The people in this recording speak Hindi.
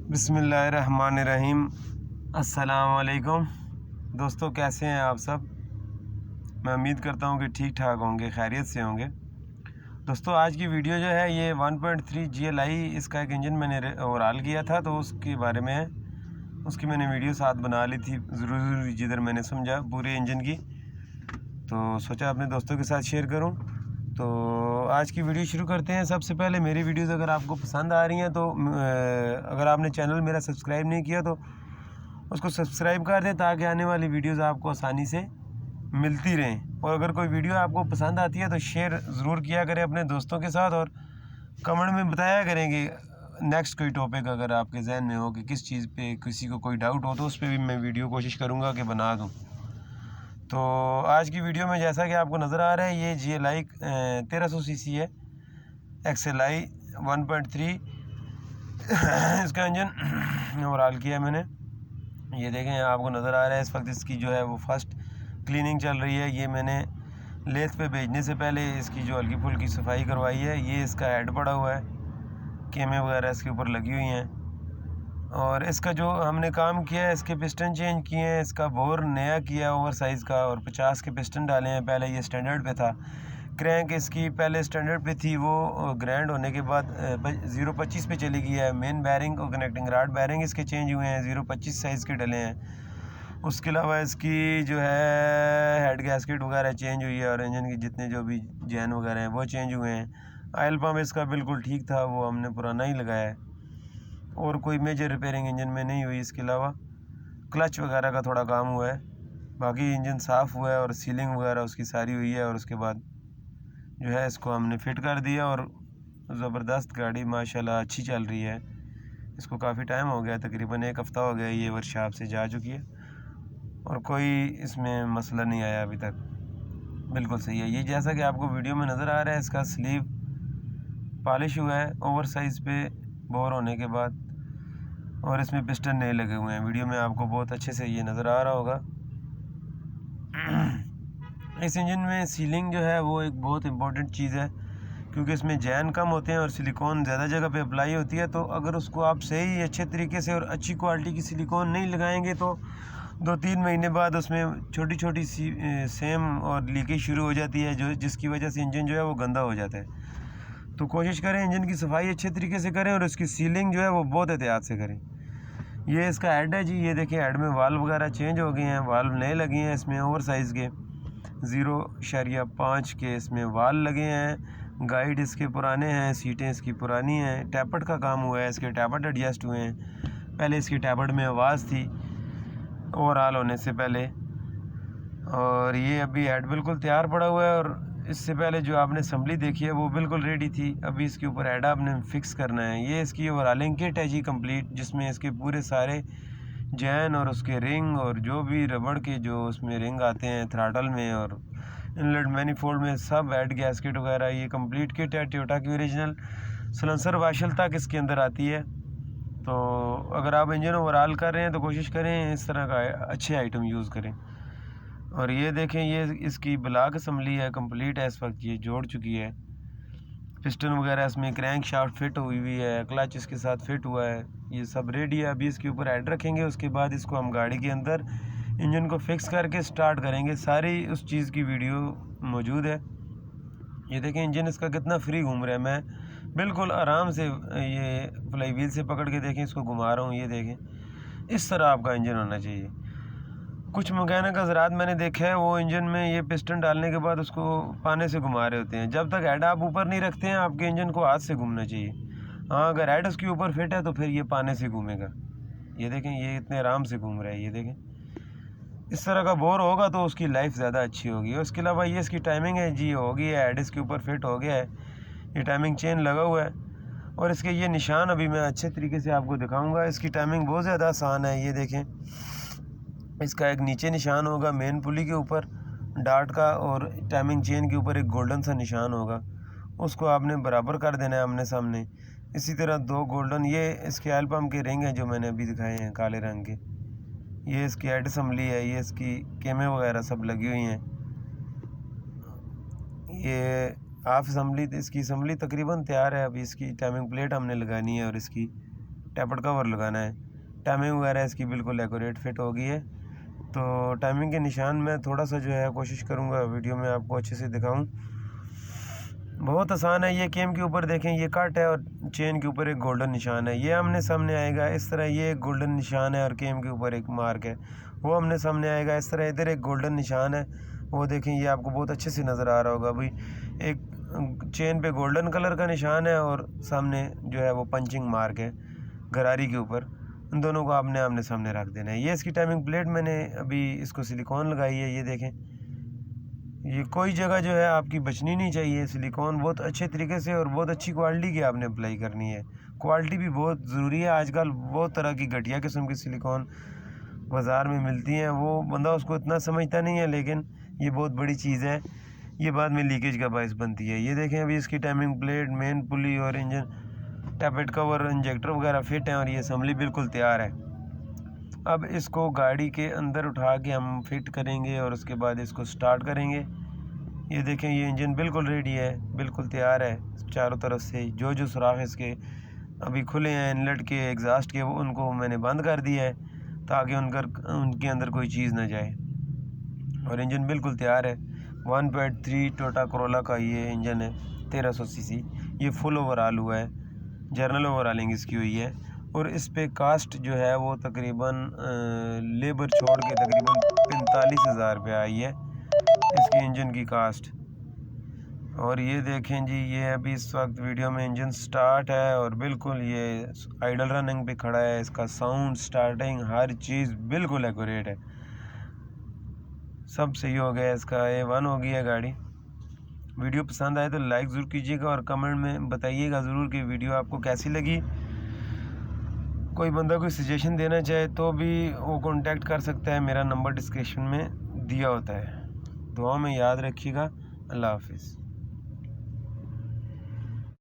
बिस्मिल्लाहिर्रहमानिर्रहीम। अस्सलाम वालेकुम दोस्तों, कैसे हैं आप सब। मैं उम्मीद करता हूं कि ठीक ठाक होंगे, खैरियत से होंगे। दोस्तों, आज की वीडियो जो है ये 1.3 GLI इसका एक इंजन मैंने ओवरऑल किया था, तो उसके बारे में है। उसकी मैंने वीडियो साथ बना ली थी ज़रूर जिधर मैंने समझा पूरे इंजन की, तो सोचा अपने दोस्तों के साथ शेयर करूं। तो आज की वीडियो शुरू करते हैं। सबसे पहले मेरी वीडियोस अगर आपको पसंद आ रही हैं तो अगर आपने चैनल मेरा सब्सक्राइब नहीं किया तो उसको सब्सक्राइब कर दें, ताकि आने वाली वीडियोस आपको आसानी से मिलती रहें। और अगर कोई वीडियो आपको पसंद आती है तो शेयर ज़रूर किया करें अपने दोस्तों के साथ, और कमेंट में बताया करेंगे नेक्स्ट कोई टॉपिक अगर आपके जहन में हो कि किस चीज़ पे किसी को कोई डाउट हो, तो उस पर भी मैं वीडियो कोशिश करूँगा कि बना दूँ। तो आज की वीडियो में जैसा कि आपको नज़र आ रहा है, ये GLI 1300 सीसी है, XLI 1.3 इसका इंजन ओवरऑल किया मैंने। ये देखें, आपको नज़र आ रहा है इस वक्त इसकी जो है वो फर्स्ट क्लीनिंग चल रही है। ये मैंने लेथ पे भेजने से पहले इसकी जो हल्की फुल्की सफाई करवाई है। ये इसका हेड पड़ा हुआ है, केमें वगैरह इसके ऊपर लगी हुई हैं। और इसका जो हमने काम किया है, इसके पिस्टन चेंज किए हैं, इसका बोर नया किया ओवर साइज़ का, और 50 के पिस्टन डाले हैं। पहले ये स्टैंडर्ड पे था। क्रैंक इसकी पहले स्टैंडर्ड पे थी, वो ग्रैंड होने के बाद 0.25 पे चली गई है। मेन बैरिंग और कनेक्टिंग रॉड बैरिंग इसके चेंज हुए हैं, 0.25 साइज़ के डले हैं। उसके अलावा इसकी जो है हेड गैस्केट वगैरह चेंज हुई है, और इंजन की जितने जो भी जैन वगैरह हैं वो चेंज हुए हैं। ऑयल पम्प इसका बिल्कुल ठीक था, वो हमने पुराना ही लगाया है, और कोई मेजर रिपेयरिंग इंजन में नहीं हुई। इसके अलावा क्लच वगैरह का थोड़ा काम हुआ है, बाकी इंजन साफ़ हुआ है, और सीलिंग वगैरह उसकी सारी हुई है। और उसके बाद जो है इसको हमने फिट कर दिया, और ज़बरदस्त गाड़ी माशाल्लाह अच्छी चल रही है। इसको काफ़ी टाइम हो गया, तकरीबन 1 हफ़्ता हो गया ये वर्कशॉप से जा चुकी है, और कोई इसमें मसला नहीं आया अभी तक। बिल्कुल सही है। ये जैसा कि आपको वीडियो में नज़र आ रहा है, इसका स्लीव पॉलिश हुआ है ओवर साइज़ पे बोर होने के बाद, और इसमें पिस्टन नहीं लगे हुए हैं। वीडियो में आपको बहुत अच्छे से ये नज़र आ रहा होगा। इस इंजन में सीलिंग जो है वो एक बहुत इम्पोर्टेंट चीज़ है, क्योंकि इसमें जैन कम होते हैं और सिलिकॉन ज़्यादा जगह पे अप्लाई होती है। तो अगर उसको आप सही अच्छे तरीके से और अच्छी क्वालिटी की सिलिकॉन नहीं लगाएंगे तो 2-3 महीने बाद उसमें छोटी छोटी सी सेम और लीकेज शुरू हो जाती है, जो जिसकी वजह से इंजन जो है वो गंदा हो जाता है। तो कोशिश करें इंजन की सफाई अच्छे तरीके से करें, और उसकी सीलिंग जो है वो बहुत एहतियात से करें। ये इसका हेड है जी, ये देखिए हेड में वाल्व वगैरह चेंज हो गए हैं, वाल्व नए लगे हैं इसमें ओवर साइज़ के 0.5 के इसमें वाल लगे हैं। गाइड इसके पुराने हैं, सीटें इसकी पुरानी हैं। टैपट का काम हुआ है, इसके टैपट एडजस्ट हुए हैं। पहले इसकी टैपट में आवाज़ थी ओवरऑल होने से पहले, और ये अभी हेड बिल्कुल तैयार पड़ा हुआ है। और इससे पहले जो आपने असम्बली देखी है वो बिल्कुल रेडी थी, अभी इसके ऊपर हेड आपने फिक्स करना है। ये इसकी ओवरऑलिंग किट है जी कंप्लीट, जिसमें इसके पूरे सारे जैन और उसके रिंग और जो भी रबड़ के जो उसमें रिंग आते हैं थ्राटल में और इनलेट मैनीफोल्ड में, सब हेड गैस्केट वगैरह, ये कंप्लीट किट है। टोयोटा की ओरिजिनल सलेंसर वाशल तक इसके अंदर आती है। तो अगर आप इंजन ओवरऑल कर रहे हैं तो कोशिश करें इस तरह का अच्छे आइटम यूज़ करें। और ये देखें, ये इसकी ब्लॉक असम्बली है, कंप्लीट है इस वक्त, ये जोड़ चुकी है। पिस्टन वगैरह इसमें, क्रैंक शाफ्ट फिट हुई हुई है, क्लच इसके साथ फिट हुआ है, ये सब रेडी है। अभी इसके ऊपर हेड रखेंगे, उसके बाद इसको हम गाड़ी के अंदर इंजन को फिक्स करके स्टार्ट करेंगे। सारी उस चीज़ की वीडियो मौजूद है। ये देखें इंजन इसका कितना फ्री घूम रहा है, मैं बिल्कुल आराम से ये फ्लाई व्हील से पकड़ के देखें इसको घुमा रहा हूँ। ये देखें, इस तरह आपका इंजन होना चाहिए। कुछ मैकेनिक हज़रात मैंने देखा है, वो इंजन में ये पिस्टन डालने के बाद उसको पाने से घुमा रहे होते हैं। जब तक हेड आप ऊपर नहीं रखते हैं, आपके इंजन को हाथ से घूमना चाहिए। हाँ, अगर हेड उसके ऊपर फिट है तो फिर ये पाने से घूमेगा। ये देखें, ये इतने आराम से घूम रहा है। ये देखें, इस तरह का बोर होगा तो उसकी लाइफ ज़्यादा अच्छी होगी। उसके अलावा ये इसकी टाइमिंग है जी, हो गई है, हेड इसके ऊपर फिट हो गया है, ये टाइमिंग चेन लगा हुआ है। और इसके ये निशान अभी मैं अच्छे तरीके से आपको दिखाऊँगा। इसकी टाइमिंग बहुत ज़्यादा आसान है। ये देखें, इसका एक नीचे निशान होगा मेन पुली के ऊपर डार्ट का, और टाइमिंग चेन के ऊपर एक गोल्डन सा निशान होगा, उसको आपने बराबर कर देना है आमने सामने। इसी तरह 2 गोल्डन, ये इसके ऑयल पम्प के रिंग हैं जो मैंने अभी दिखाए हैं काले रंग के। ये इसकी हेड असम्बली है, ये इसकी केमें वगैरह सब लगी हुई हैं। ये हाफ असम्बली, इसकी असम्बली तकरीबन तैयार है। अभी इसकी टाइमिंग प्लेट हमने लगानी है और इसकी टैपर्ड कवर लगाना है। टाइमिंग वगैरह इसकी बिल्कुल एक्यूरेट फिट हो गई है। तो टाइमिंग के निशान मैं थोड़ा सा जो है कोशिश करूँगा वीडियो में आपको अच्छे से दिखाऊँ। बहुत आसान है। ये केम के ऊपर देखें, ये कट है और चेन के ऊपर एक गोल्डन निशान है, ये आमने सामने आएगा इस तरह। ये एक गोल्डन निशान है और केम के ऊपर एक मार्क है, वो आमने सामने आएगा इस तरह। इधर एक गोल्डन निशान है, वो देखें, ये आपको बहुत अच्छे से नज़र आ रहा होगा भाई। एक चेन पे गोल्डन कलर का निशान है और सामने जो है वो पंचिंग मार्क है गरारी के ऊपर। उन दोनों को आपने आमने सामने रख देना है। ये इसकी टाइमिंग प्लेट मैंने अभी इसको सिलिकॉन लगाई है, ये देखें। ये कोई जगह जो है आपकी बचनी नहीं चाहिए। सिलिकॉन बहुत अच्छे तरीके से और बहुत अच्छी क्वालिटी की आपने अप्लाई करनी है। क्वालिटी भी बहुत ज़रूरी है। आजकल बहुत तरह की घटिया किस्म की सिलिकॉन बाज़ार में मिलती हैं, वो बंदा उसको इतना समझता नहीं है, लेकिन ये बहुत बड़ी चीज़ है। ये बाद में लीकेज का बायस बनती है। ये देखें, अभी इसकी टाइमिंग प्लेट, मेन पुली और इंजन टैपेट कवर, इंजेक्टर वगैरह फिट हैं और ये असम्बली बिल्कुल तैयार है। अब इसको गाड़ी के अंदर उठा के हम फिट करेंगे और उसके बाद इसको स्टार्ट करेंगे। ये देखें, ये इंजन बिल्कुल रेडी है, बिल्कुल तैयार है। चारों तरफ से जो सुराख इसके अभी खुले हैं इनलेट के, एग्जॉस्ट के, वो उनको मैंने बंद कर दिया है ताकि उनके अंदर कोई चीज़ ना जाए। और इंजन बिल्कुल तैयार है। 1.3 टोयोटा कोरोला का ये इंजन है, 1300 सीसी। ये फुल ओवरऑल हुआ है, जर्नल ओवरऑलिंग इसकी हुई है। और इस पे कास्ट जो है वो तकरीबन लेबर छोड़ के तकरीबन 45,000 रुपये आई है इसकी इंजन की कास्ट। और ये देखें जी, ये अभी इस वक्त वीडियो में इंजन स्टार्ट है और बिल्कुल ये आइडल रनिंग पे खड़ा है। इसका साउंड, स्टार्टिंग, हर चीज़ बिल्कुल एक्यूरेट है, सब सही हो गया। इसका A1 हो गई है गाड़ी। वीडियो पसंद आए तो लाइक ज़रूर कीजिएगा और कमेंट में बताइएगा ज़रूर कि वीडियो आपको कैसी लगी। कोई बंदा कोई सजेशन देना चाहे तो भी वो कांटेक्ट कर सकता है, मेरा नंबर डिस्क्रिप्शन में दिया होता है। दुआ में याद रखिएगा। अल्लाह हाफिज़।